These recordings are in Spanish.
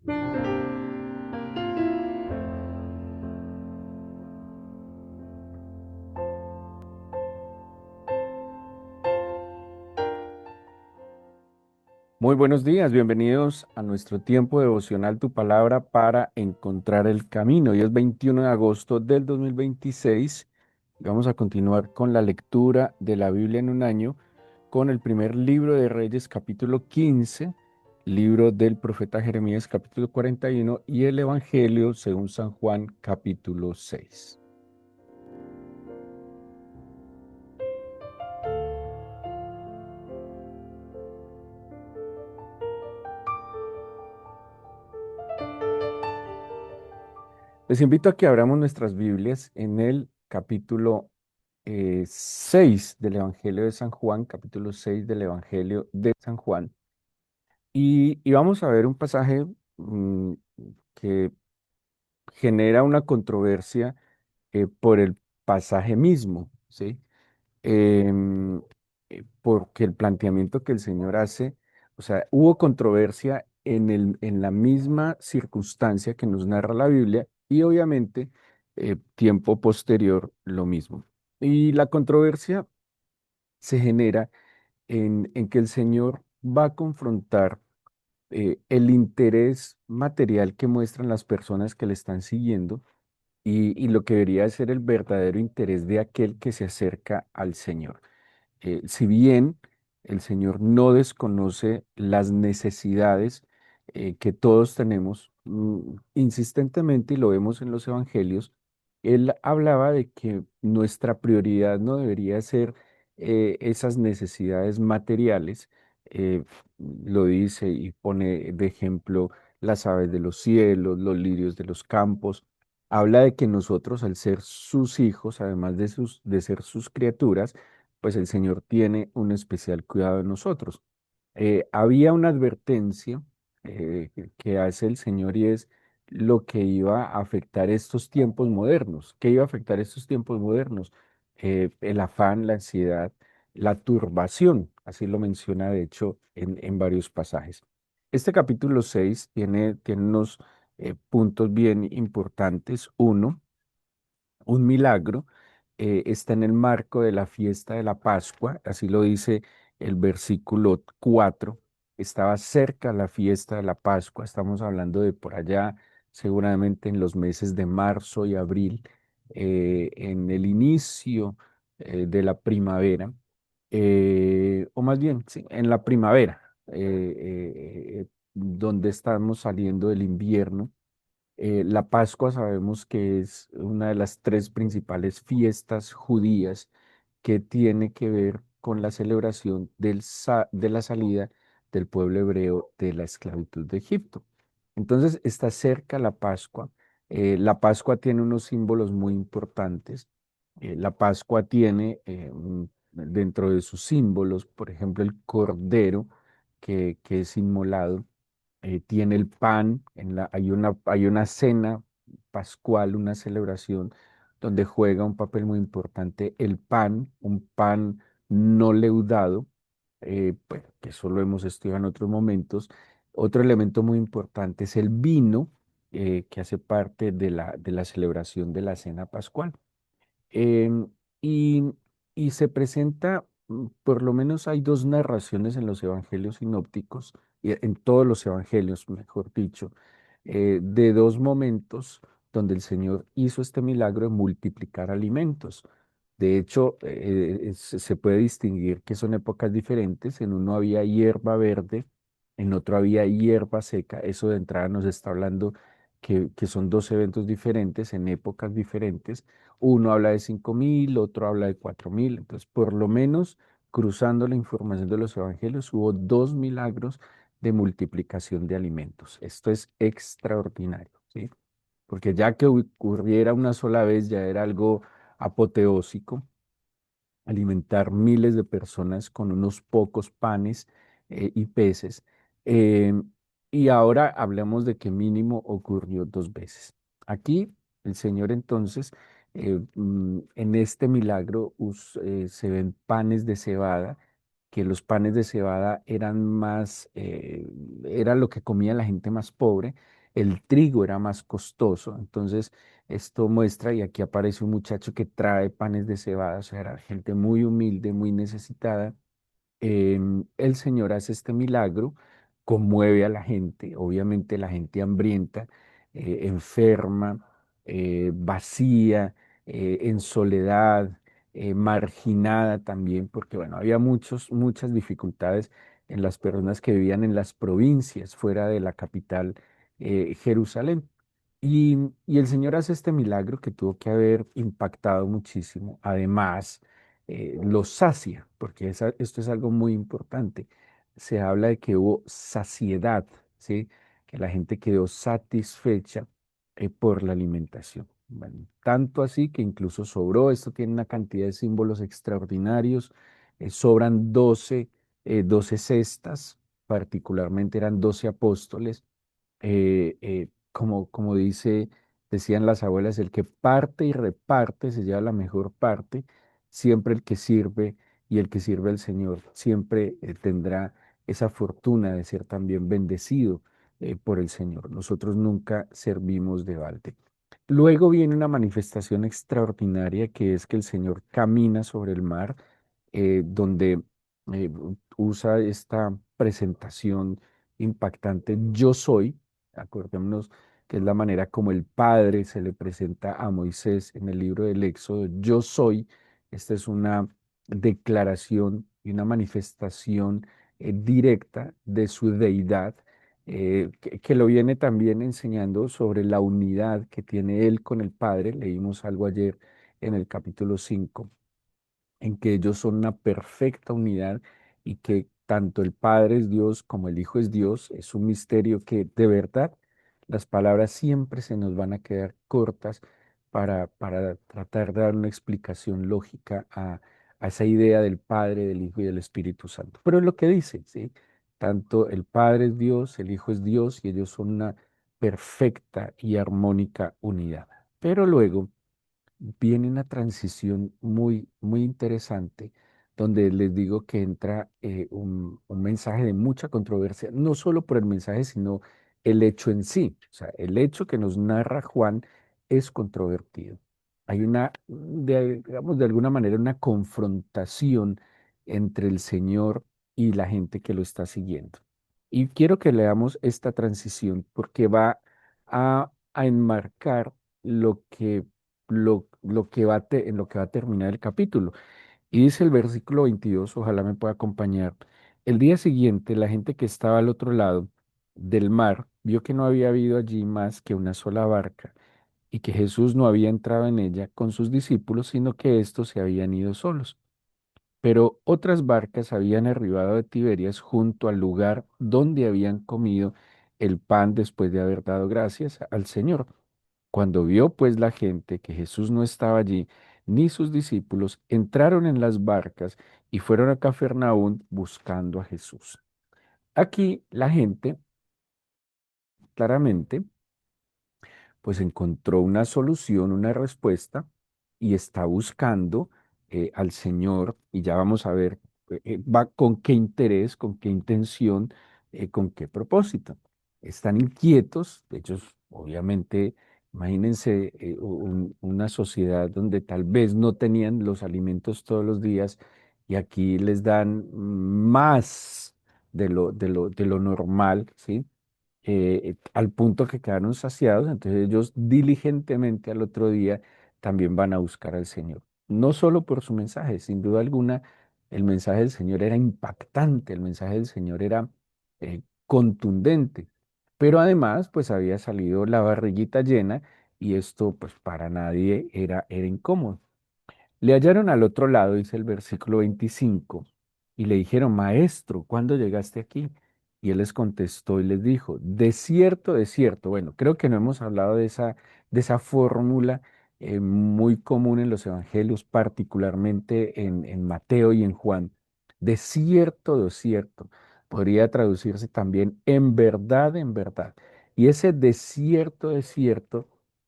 Muy buenos días, bienvenidos a nuestro tiempo devocional Tu Palabra para encontrar el camino. Hoy es 21 de agosto del 2026 y vamos a continuar con la lectura de la Biblia en un año con el primer libro de Reyes capítulo 15, libro del profeta Jeremías capítulo 41 y el Evangelio según San Juan capítulo 6. Les invito a que abramos nuestras Biblias en el capítulo 6 del Evangelio de San Juan, capítulo 6 del Evangelio de San Juan. Y vamos a ver un pasaje que genera una controversia por el pasaje mismo, ¿sí? Em, Porque el planteamiento que el Señor hace, o sea, hubo controversia en la misma circunstancia que nos narra la Biblia y obviamente tiempo posterior lo mismo. Y la controversia se genera en que el Señor va a confrontar el interés material que muestran las personas que le están siguiendo y lo que debería ser el verdadero interés de aquel que se acerca al Señor. Si bien el Señor no desconoce las necesidades que todos tenemos, insistentemente, y lo vemos en los evangelios, Él hablaba de que nuestra prioridad no debería ser esas necesidades materiales. Lo dice y pone de ejemplo las aves de los cielos, los lirios de los campos. Habla de que nosotros, al ser sus hijos, además de ser sus criaturas, pues el Señor tiene un especial cuidado de nosotros. Había una advertencia que hace el Señor y es lo que iba a afectar estos tiempos modernos. ¿Qué iba a afectar estos tiempos modernos? El afán, la ansiedad, la turbación, así lo menciona de hecho en varios pasajes. Este capítulo 6 tiene unos puntos bien importantes. Uno, un milagro, está en el marco de la fiesta de la Pascua, así lo dice el versículo 4. Estaba cerca la fiesta de la Pascua, estamos hablando de por allá, seguramente en los meses de marzo y abril, en el inicio de la primavera, o más bien, sí, en la primavera, donde estamos saliendo del invierno. La Pascua sabemos que es una de las tres principales fiestas judías que tiene que ver con la celebración de la salida del pueblo hebreo de la esclavitud de Egipto. Entonces está cerca la Pascua. La Pascua tiene unos símbolos muy importantes. La Pascua tiene dentro de sus símbolos, por ejemplo, el cordero que es inmolado. Tiene el pan, hay una cena pascual, una celebración donde juega un papel muy importante el pan, un pan no leudado, pues, que eso lo hemos estudiado en otros momentos. Otro elemento muy importante es el vino, que hace parte de la celebración de la cena pascual. Em, y, y se presenta, por lo menos hay dos narraciones en los evangelios sinópticos, y en todos los evangelios, mejor dicho, de dos momentos donde el Señor hizo este milagro de multiplicar alimentos. De hecho, se puede distinguir que son épocas diferentes. En uno había hierba verde, en otro había hierba seca. Eso de entrada nos está hablando que son dos eventos diferentes en épocas diferentes. Uno habla de 5.000, otro habla de 4.000. Entonces, por lo menos, cruzando la información de los evangelios, hubo dos milagros de multiplicación de alimentos. Esto es extraordinario, ¿sí? Porque ya que ocurriera una sola vez ya era algo apoteósico, alimentar miles de personas con unos pocos panes y peces. Em, y ahora hablemos de que mínimo ocurrió dos veces. Aquí el Señor entonces, en este milagro se ven panes de cebada que los panes de cebada eran más, era lo que comía la gente más pobre, el trigo era más costoso. Entonces, esto muestra, y aquí aparece un muchacho que trae panes de cebada, o sea, era gente muy humilde, muy necesitada. El Señor hace este milagro, conmueve a la gente, obviamente la gente hambrienta, enferma, vacía, en soledad, marginada también, porque bueno, había muchas dificultades en las personas que vivían en las provincias fuera de la capital, Jerusalén. Y el Señor hace este milagro que tuvo que haber impactado muchísimo. Además, los sacia, porque esto es algo muy importante. Se habla de que hubo saciedad, ¿sí? Que la gente quedó satisfecha por la alimentación. Bueno, tanto así que incluso sobró. Esto tiene una cantidad de símbolos extraordinarios. Sobran 12 cestas, particularmente eran 12 apóstoles. Como decían las abuelas, el que parte y reparte se lleva la mejor parte. Siempre el que sirve y el que sirve al Señor siempre tendrá esa fortuna de ser también bendecido por el Señor. Nosotros nunca servimos de balde. Luego viene una manifestación extraordinaria que es que el Señor camina sobre el mar, donde usa esta presentación impactante, yo soy. Acordémonos que es la manera como el Padre se le presenta a Moisés en el libro del Éxodo. Yo soy. Esta es una declaración y una manifestación directa de su deidad, que lo viene también enseñando sobre la unidad que tiene él con el Padre. Leímos algo ayer en el capítulo 5 en que ellos son una perfecta unidad y que tanto el Padre es Dios como el Hijo es Dios. Es un misterio que de verdad las palabras siempre se nos van a quedar cortas para tratar de dar una explicación lógica a esa idea del Padre, del Hijo y del Espíritu Santo. Pero es lo que dice, ¿sí? Tanto el Padre es Dios, el Hijo es Dios y ellos son una perfecta y armónica unidad. Pero luego viene una transición muy interesante donde les digo que entra un mensaje de mucha controversia, no solo por el mensaje, sino el hecho en sí. O sea, el hecho que nos narra Juan es controvertido. Hay digamos, de alguna manera, una confrontación entre el Señor y la gente que lo está siguiendo. Y quiero que leamos esta transición porque va a enmarcar lo que en lo que va a terminar el capítulo. Y dice el versículo 22, ojalá me pueda acompañar. El día siguiente, la gente que estaba al otro lado del mar vio que no había habido allí más que una sola barca y que Jesús no había entrado en ella con sus discípulos, sino que éstos se habían ido solos. Pero otras barcas habían arribado de Tiberias junto al lugar donde habían comido el pan después de haber dado gracias al Señor. Cuando vio pues la gente que Jesús no estaba allí, ni sus discípulos, entraron en las barcas y fueron a Cafarnaúm buscando a Jesús. Aquí la gente claramente pues encontró una solución, una respuesta y está buscando al Señor y ya vamos a ver va con qué interés, con qué intención, con qué propósito. Están inquietos, de hecho, obviamente, imagínense una sociedad donde tal vez no tenían los alimentos todos los días y aquí les dan más de lo normal, ¿sí? Al punto que quedaron saciados, entonces ellos diligentemente al otro día también van a buscar al Señor. No solo por su mensaje, sin duda alguna, el mensaje del Señor era impactante, el mensaje del Señor era contundente, pero además pues había salido la barriguita llena y esto pues para nadie era incómodo. Le hallaron al otro lado, dice el versículo 25, y le dijeron, Maestro, ¿cuándo llegaste aquí? Y él les contestó y les dijo, de cierto. Bueno, creo que no hemos hablado de esa fórmula muy común en los evangelios, particularmente en Mateo y en Juan. De cierto. Podría traducirse también en verdad, en verdad. Y ese de cierto,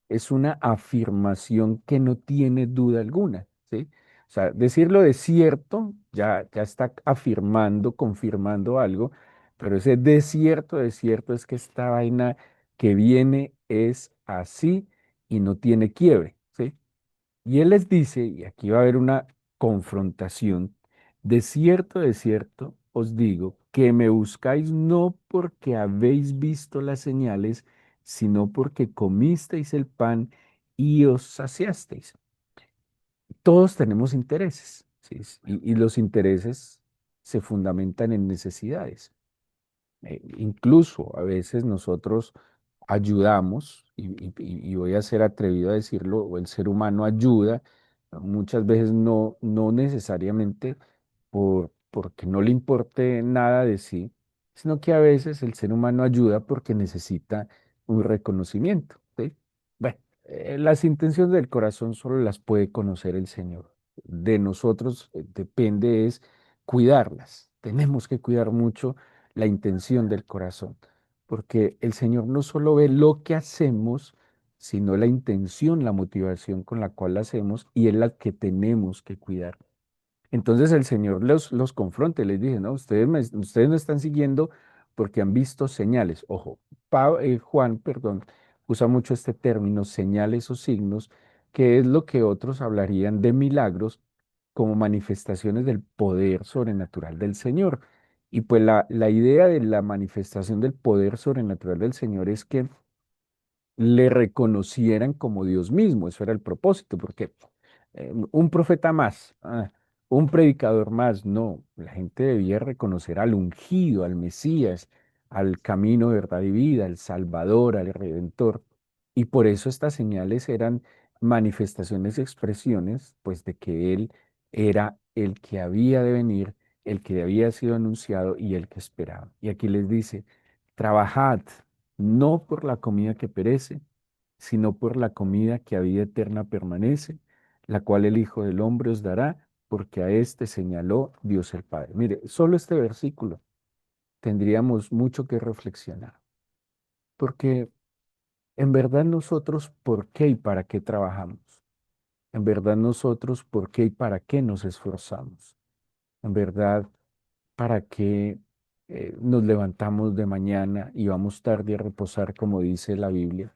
es una afirmación que no tiene duda alguna, ¿sí? O sea, decirlo de cierto ya está afirmando, confirmando algo, pero ese desierto es que esta vaina que viene es así y no tiene quiebre, ¿sí? Y él les dice, y aquí va a haber una confrontación, de cierto os digo, que me buscáis no porque habéis visto las señales, sino porque comisteis el pan y os saciasteis. Todos tenemos intereses, ¿sí? Y los intereses se fundamentan en necesidades. Incluso a veces nosotros ayudamos, y voy a ser atrevido a decirlo, o el ser humano ayuda, muchas veces no necesariamente porque no le importe nada de sí, sino que a veces el ser humano ayuda porque necesita un reconocimiento, ¿sí? Bueno, las intenciones del corazón solo las puede conocer el Señor. De nosotros depende es cuidarlas. Tenemos que cuidar mucho la intención del corazón, porque el Señor no solo ve lo que hacemos, sino la intención, la motivación con la cual la hacemos y es la que tenemos que cuidar. Entonces el Señor los confronta y les dice, no, ustedes me están siguiendo porque han visto señales. Ojo, Juan, perdón, usa mucho este término, señales o signos, que es lo que otros hablarían de milagros como manifestaciones del poder sobrenatural del Señor. Y pues la idea de la manifestación del poder sobrenatural del Señor es que le reconocieran como Dios mismo. Eso era el propósito, porque un profeta más, un predicador más, no, la gente debía reconocer al ungido, al Mesías, al camino, verdad y vida, al Salvador, al Redentor. Y por eso estas señales eran manifestaciones y expresiones, pues de que Él era el que había de venir, el que había sido anunciado y el que esperaba. Y aquí les dice, trabajad no por la comida que perece, sino por la comida que a vida eterna permanece, la cual el Hijo del Hombre os dará, porque a éste señaló Dios el Padre. Mire, solo este versículo tendríamos mucho que reflexionar, porque en verdad nosotros, ¿por qué y para qué trabajamos? En verdad nosotros, ¿por qué y para qué nos esforzamos? En verdad, ¿para qué nos levantamos de mañana y vamos tarde a reposar, como dice la Biblia?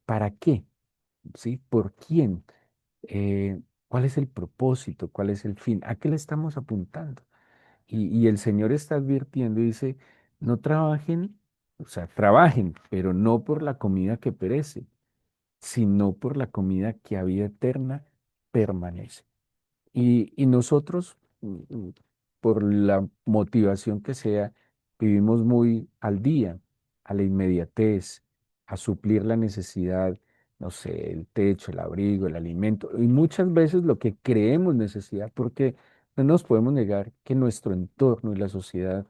¿Para qué? ¿Sí? ¿Por quién? ¿Cuál es el propósito? ¿Cuál es el fin? ¿A qué le estamos apuntando? Y el Señor está advirtiendo y dice, no trabajen, o sea, trabajen, pero no por la comida que perece, sino por la comida que a vida eterna permanece. Y nosotros, por la motivación que sea, vivimos muy al día, a la inmediatez, a suplir la necesidad, no sé, el techo, el abrigo, el alimento, y muchas veces lo que creemos necesidad, porque no nos podemos negar que nuestro entorno y la sociedad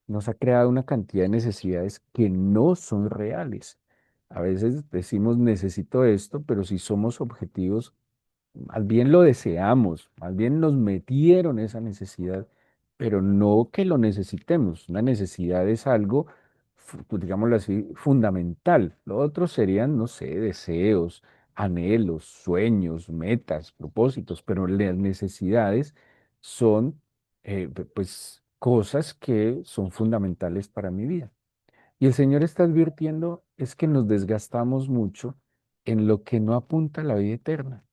nos ha creado una cantidad de necesidades que no son reales. A veces decimos necesito esto, pero si somos objetivos, más bien lo deseamos, más bien nos metieron esa necesidad, pero no que lo necesitemos. Una necesidad es algo, pues, digámoslo así, fundamental. Lo otro serían, no sé, deseos, anhelos, sueños, metas, propósitos, pero las necesidades son, pues, cosas que son fundamentales para mi vida. Y el Señor está advirtiendo es que nos desgastamos mucho en lo que no apunta a la vida eterna.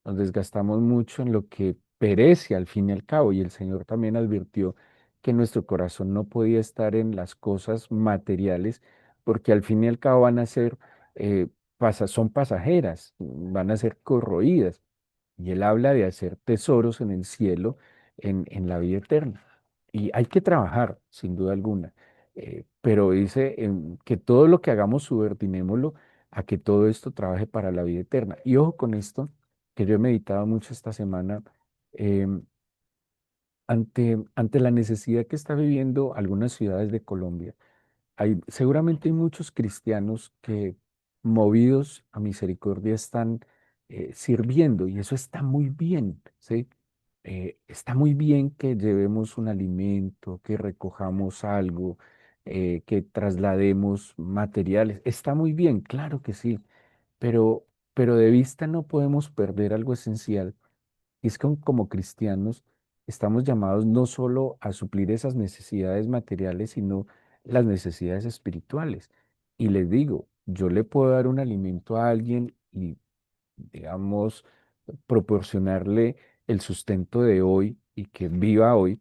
Nos desgastamos mucho en lo que perece al fin y al cabo. Y el Señor también advirtió que nuestro corazón no podía estar en las cosas materiales, porque al fin y al cabo van a ser, son pasajeras, van a ser corroídas. Y Él habla de hacer tesoros en el cielo, en la vida eterna. Y hay que trabajar, sin duda alguna. Pero dice que todo lo que hagamos subordinémoslo a que todo esto trabaje para la vida eterna. Y ojo con esto que yo he meditado mucho esta semana, em, ante la necesidad que está viviendo algunas ciudades de Colombia. Seguramente hay muchos cristianos que, movidos a misericordia, están sirviendo y eso está muy bien, ¿sí? Está muy bien que llevemos un alimento, que recojamos algo, que traslademos materiales. Está muy bien, claro que sí, pero de vista no podemos perder algo esencial. Y es que como cristianos estamos llamados no solo a suplir esas necesidades materiales, sino las necesidades espirituales. Y les digo, yo le puedo dar un alimento a alguien y, digamos, proporcionarle el sustento de hoy y que viva hoy,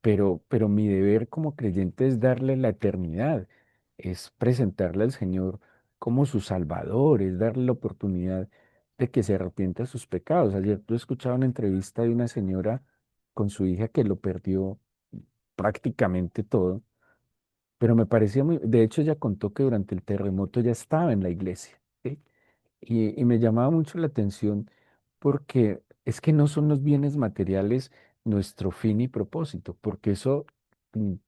pero mi deber como creyente es darle la eternidad, es presentarle al Señor como su Salvador, es darle la oportunidad de que se arrepienta de sus pecados. Ayer tú escuchaba una entrevista de una señora con su hija que lo perdió prácticamente todo, pero me parecía muy, de hecho ella contó que durante el terremoto ya estaba en la iglesia, ¿sí? Y me llamaba mucho la atención porque es que no son los bienes materiales nuestro fin y propósito, porque eso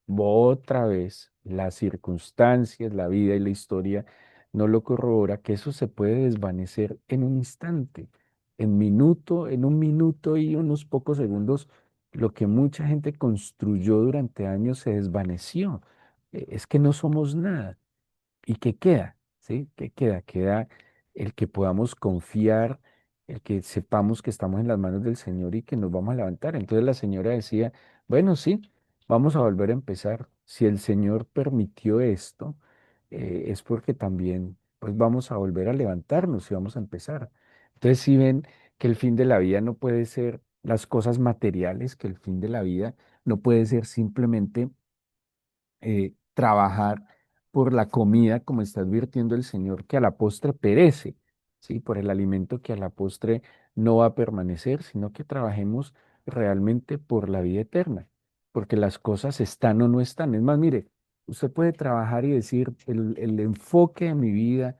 otra vez las circunstancias, la vida y la historia no lo corrobora, que eso se puede desvanecer en un instante, en un minuto y unos pocos segundos, lo que mucha gente construyó durante años se desvaneció. Es que no somos nada. ¿Y qué queda? ¿Sí? ¿Qué queda? Queda el que podamos confiar, el que sepamos que estamos en las manos del Señor y que nos vamos a levantar. Entonces la señora decía, bueno, sí, vamos a volver a empezar. Si el Señor permitió esto, es porque también pues vamos a volver a levantarnos y vamos a empezar. Entonces si ven que el fin de la vida no puede ser las cosas materiales, que el fin de la vida no puede ser simplemente trabajar por la comida, como está advirtiendo el Señor, que a la postre perece, ¿sí? Por el alimento que a la postre no va a permanecer, sino que trabajemos realmente por la vida eterna, porque las cosas están o no están. Es más, mire, usted puede trabajar y decir, el enfoque de mi vida,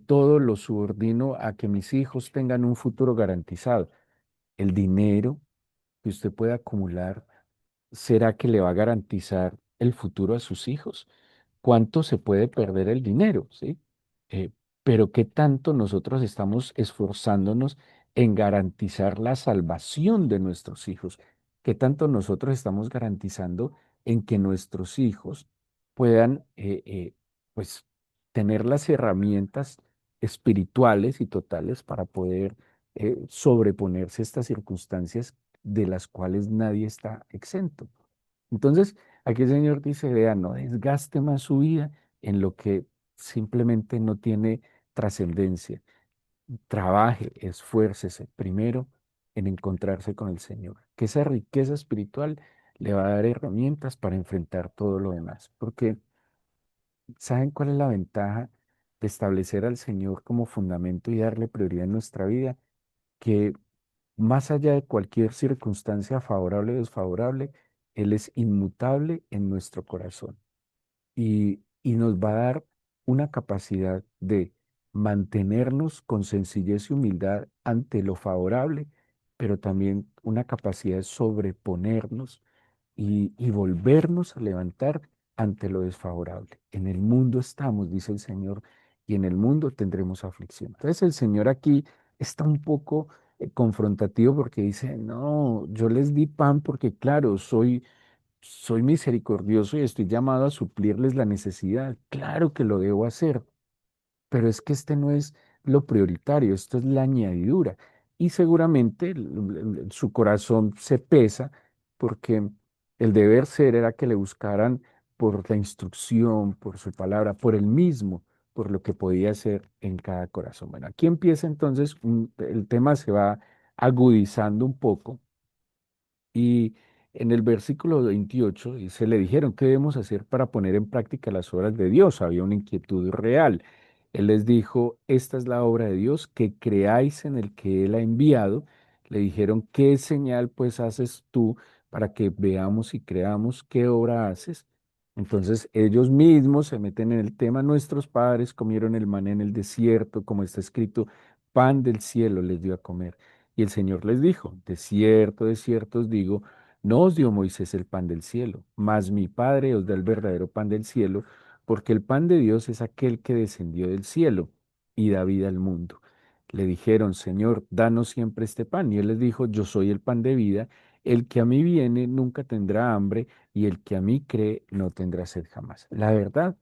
todo lo subordino a que mis hijos tengan un futuro garantizado. El dinero que usted puede acumular, ¿será que le va a garantizar el futuro a sus hijos? ¿Cuánto se puede perder el dinero? ¿Sí? Eh, pero ¿qué tanto nosotros estamos esforzándonos en garantizar la salvación de nuestros hijos? ¿Qué tanto nosotros estamos garantizando en que nuestros hijos puedan, pues, tener las herramientas espirituales y totales para poder sobreponerse a estas circunstancias de las cuales nadie está exento? Entonces, aquí el Señor dice, vea, no desgaste más su vida en lo que simplemente no tiene trascendencia. Trabaje, esfuércese primero en encontrarse con el Señor, que esa riqueza espiritual le va a dar herramientas para enfrentar todo lo demás. Porque, ¿saben cuál es la ventaja de establecer al Señor como fundamento y darle prioridad en nuestra vida? Que más allá de cualquier circunstancia favorable o desfavorable, Él es inmutable en nuestro corazón y nos va a dar una capacidad de mantenernos con sencillez y humildad ante lo favorable, pero también una capacidad de sobreponernos y volvernos a levantar ante lo desfavorable. En el mundo estamos, dice el Señor, y en el mundo tendremos aflicción. Entonces el Señor aquí está un poco confrontativo porque dice, no, yo les di pan porque claro, soy misericordioso y estoy llamado a suplirles la necesidad. Claro que lo debo hacer, pero es que este no es lo prioritario, esto es la añadidura. Y seguramente su corazón se pesa porque el deber ser era que le buscaran por la instrucción, por su palabra, por el mismo, por lo que podía hacer en cada corazón. Bueno, aquí empieza entonces, el tema se va agudizando un poco y en el versículo 28 dice, le dijeron, ¿qué debemos hacer para poner en práctica las obras de Dios? Había una inquietud real. Él les dijo, esta es la obra de Dios, que creáis en el que Él ha enviado. Le dijeron, ¿qué señal pues haces tú para que veamos y creamos qué obra haces? Entonces ellos mismos se meten en el tema, nuestros padres comieron el maná en el desierto, como está escrito, pan del cielo les dio a comer. Y el Señor les dijo, de cierto os digo, no os dio Moisés el pan del cielo, mas mi Padre os da el verdadero pan del cielo, porque el pan de Dios es aquel que descendió del cielo y da vida al mundo. Le dijeron, Señor, danos siempre este pan. Y él les dijo, yo soy el pan de vida, el que a mí viene nunca tendrá hambre, y el que a mí cree no tendrá sed jamás. La verdad,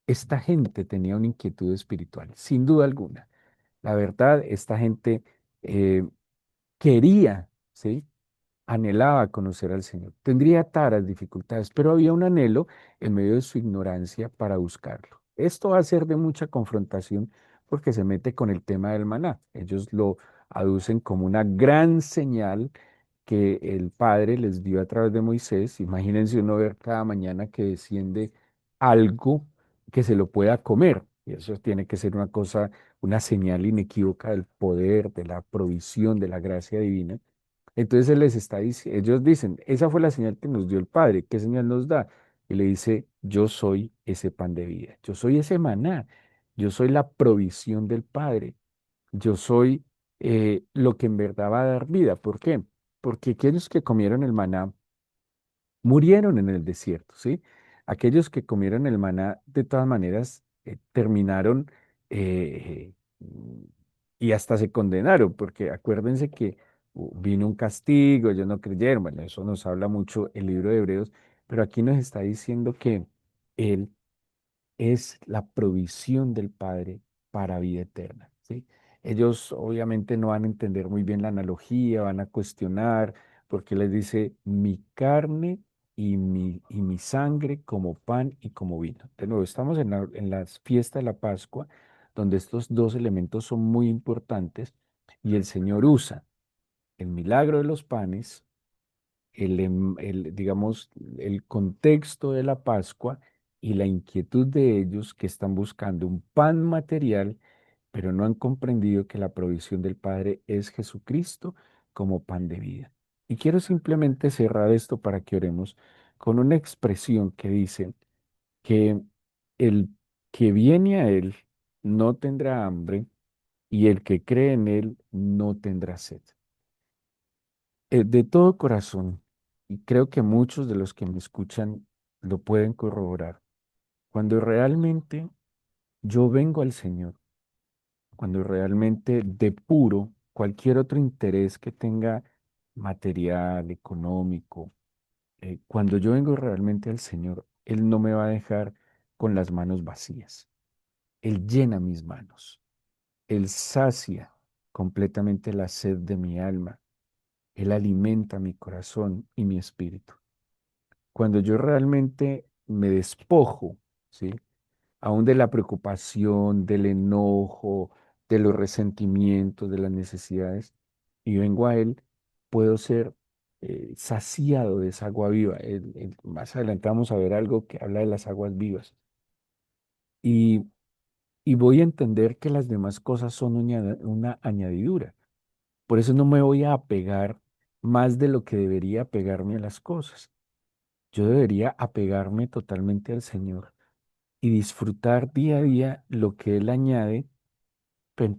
esta gente tenía una inquietud espiritual, sin duda alguna. La verdad, esta gente quería, ¿sí? anhelaba conocer al Señor. Tendría taras dificultades, pero había un anhelo en medio de su ignorancia para buscarlo. Esto va a ser de mucha confrontación porque se mete con el tema del maná. Ellos lo aducen como una gran señal que el Padre les dio a través de Moisés. Imagínense uno ver cada mañana que desciende algo que se lo pueda comer. Y eso tiene que ser una cosa, una señal inequívoca del poder, de la provisión, de la gracia divina. Entonces él les está diciendo, ellos dicen, esa fue la señal que nos dio el Padre. ¿Qué señal nos da? Y le dice, yo soy ese pan de vida, yo soy ese maná, yo soy la provisión del Padre, yo soy lo que en verdad va a dar vida. ¿Por qué? Porque aquellos que comieron el maná murieron en el desierto, ¿sí? Aquellos que comieron el maná, de todas maneras, terminaron y hasta se condenaron, porque acuérdense que vino un castigo, ellos no creyeron, bueno, eso nos habla mucho el libro de Hebreos, pero aquí nos está diciendo que Él es la provisión del Padre para vida eterna, ¿sí? Ellos obviamente no van a entender muy bien la analogía, van a cuestionar, porque les dice mi carne y mi sangre como pan y como vino. De nuevo, estamos en la fiesta de la Pascua, donde estos dos elementos son muy importantes y el Señor usa el milagro de los panes digamos, el contexto de la Pascua y la inquietud de ellos que están buscando un pan material, pero no han comprendido que la provisión del Padre es Jesucristo como pan de vida. Y quiero simplemente cerrar esto para que oremos con una expresión que dice que el que viene a Él no tendrá hambre y el que cree en Él no tendrá sed. De todo corazón, y creo que muchos de los que me escuchan lo pueden corroborar, cuando realmente yo vengo al Señor, cuando realmente depuro cualquier otro interés que tenga material, económico, cuando yo vengo realmente al Señor, Él no me va a dejar con las manos vacías. Él llena mis manos, Él sacia completamente la sed de mi alma, Él alimenta mi corazón y mi espíritu. Cuando yo realmente me despojo, ¿sí? Aún de la preocupación, del enojo, de los resentimientos, de las necesidades, y vengo a Él, puedo ser saciado de esa agua viva. Más adelante vamos a ver algo que habla de las aguas vivas. Y, y voy a entender que las demás cosas son una añadidura. Por eso no me voy a apegar más de lo que debería apegarme a las cosas. Yo debería apegarme totalmente al Señor y disfrutar día a día lo que Él añade, pero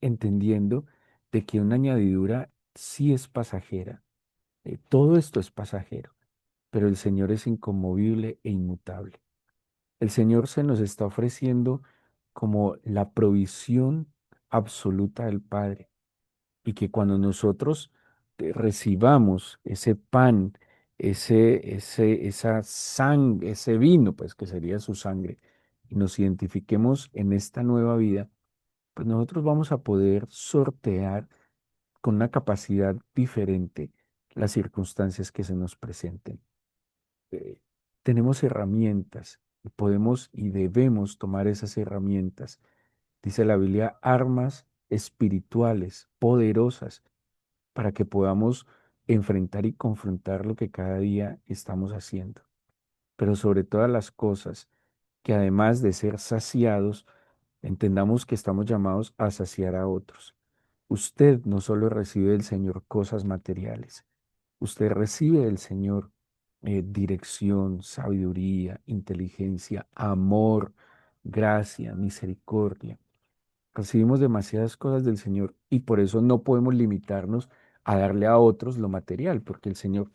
entendiendo de que una añadidura sí es pasajera. Todo esto es pasajero, pero el Señor es inconmovible e inmutable. El Señor se nos está ofreciendo como la provisión absoluta del Padre y que cuando nosotros recibamos ese pan, esa sangre, ese vino, pues que sería su sangre, y nos identifiquemos en esta nueva vida, pues nosotros vamos a poder sortear con una capacidad diferente las circunstancias que se nos presenten. Eh, Tenemos herramientas y podemos y debemos tomar esas herramientas. Dice la Biblia, armas espirituales poderosas para que podamos enfrentar y confrontar lo que cada día estamos haciendo. Pero sobre todas las cosas, que además de ser saciados, entendamos que estamos llamados a saciar a otros. Usted no solo recibe del Señor cosas materiales, usted recibe del Señor dirección, sabiduría, inteligencia, amor, gracia, misericordia. Recibimos demasiadas cosas del Señor y por eso no podemos limitarnos a darle a otros lo material, porque el Señor,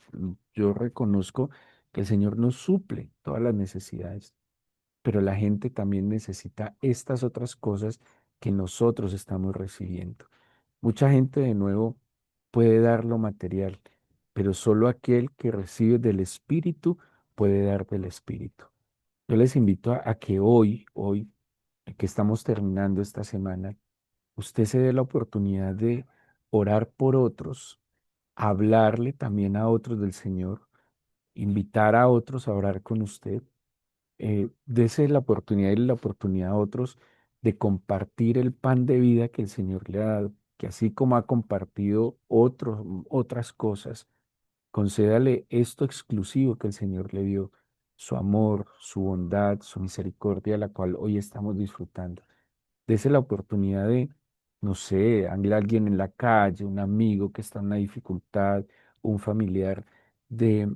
yo reconozco que el Señor nos suple todas las necesidades, pero la gente también necesita estas otras cosas que nosotros estamos recibiendo. Mucha gente de nuevo puede dar lo material, pero solo aquel que recibe del Espíritu puede dar del Espíritu. Yo les invito a que hoy, que estamos terminando esta semana, usted se dé la oportunidad de orar por otros, hablarle también a otros del Señor, invitar a otros a orar con usted. Dese la oportunidad y la oportunidad a otros de compartir el pan de vida que el Señor le ha dado, que así como ha compartido otras cosas, concédale esto exclusivo que el Señor le dio, su amor, su bondad, su misericordia, la cual hoy estamos disfrutando. Dese la oportunidad de, no sé, alguien en la calle, un amigo que está en una dificultad, un familiar, de,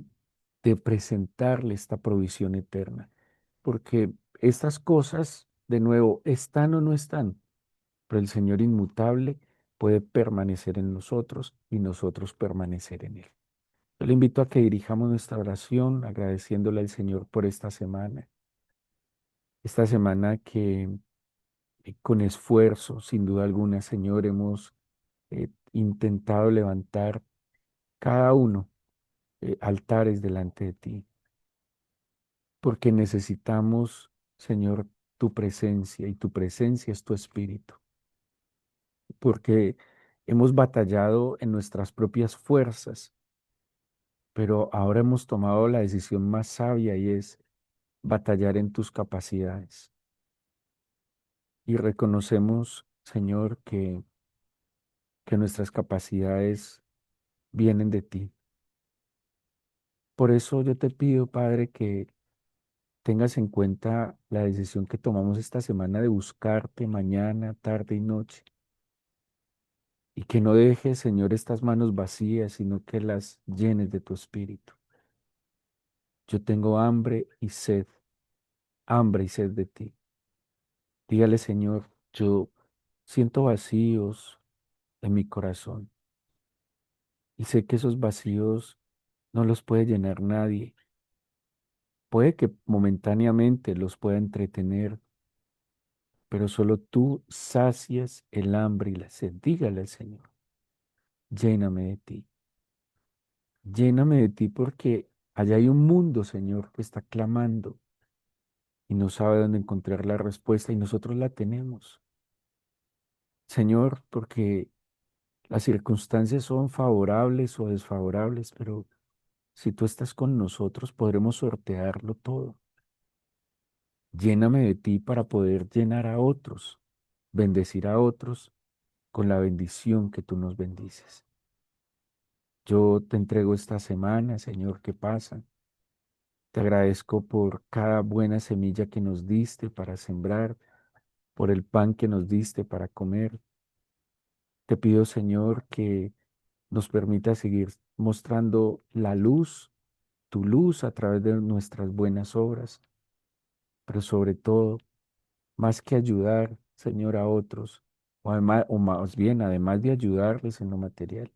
de presentarle esta provisión eterna. Porque estas cosas, de nuevo, están o no están, pero el Señor inmutable puede permanecer en nosotros y nosotros permanecer en Él. Yo le invito a que dirijamos nuestra oración agradeciéndole al Señor por esta semana que con esfuerzo, sin duda alguna, Señor, hemos intentado levantar cada uno altares delante de ti, porque necesitamos, Señor, tu presencia y tu presencia es tu espíritu, porque hemos batallado en nuestras propias fuerzas, pero ahora hemos tomado la decisión más sabia y es batallar en tus capacidades. Y reconocemos, Señor, que nuestras capacidades vienen de ti. Por eso yo te pido, Padre, que tengas en cuenta la decisión que tomamos esta semana de buscarte mañana, tarde y noche. Y que no dejes, Señor, estas manos vacías, sino que las llenes de tu espíritu. Yo tengo hambre y sed de ti. Dígale, Señor, yo siento vacíos en mi corazón y sé que esos vacíos no los puede llenar nadie. Puede que momentáneamente los pueda entretener, pero solo tú sacias el hambre y la sed. Dígale al Señor, lléname de ti, lléname de ti porque allá hay un mundo, Señor, que está clamando y no sabe dónde encontrar la respuesta y nosotros la tenemos. Señor, porque las circunstancias son favorables o desfavorables, pero si tú estás con nosotros, podremos sortearlo todo. Lléname de ti para poder llenar a otros, bendecir a otros con la bendición que tú nos bendices. Yo te entrego esta semana, Señor, que pasa. Te agradezco por cada buena semilla que nos diste para sembrar, por el pan que nos diste para comer. Te pido, Señor, que nos permita seguir mostrando la luz, tu luz a través de nuestras buenas obras, pero sobre todo, más que ayudar, Señor, a otros, o más bien, además de ayudarles en lo material,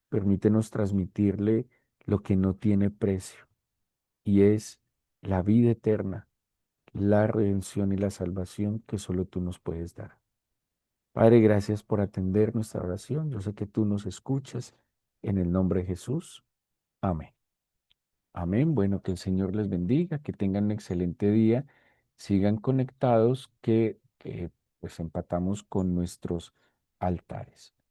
permítenos transmitirle lo que no tiene precio, y es la vida eterna, la redención y la salvación que solo tú nos puedes dar. Padre, gracias por atender nuestra oración. Yo sé que tú nos escuchas. En el nombre de Jesús. Amén. Amén. Bueno, que el Señor les bendiga, que tengan un excelente día. Sigan conectados, que pues empatamos con nuestros altares.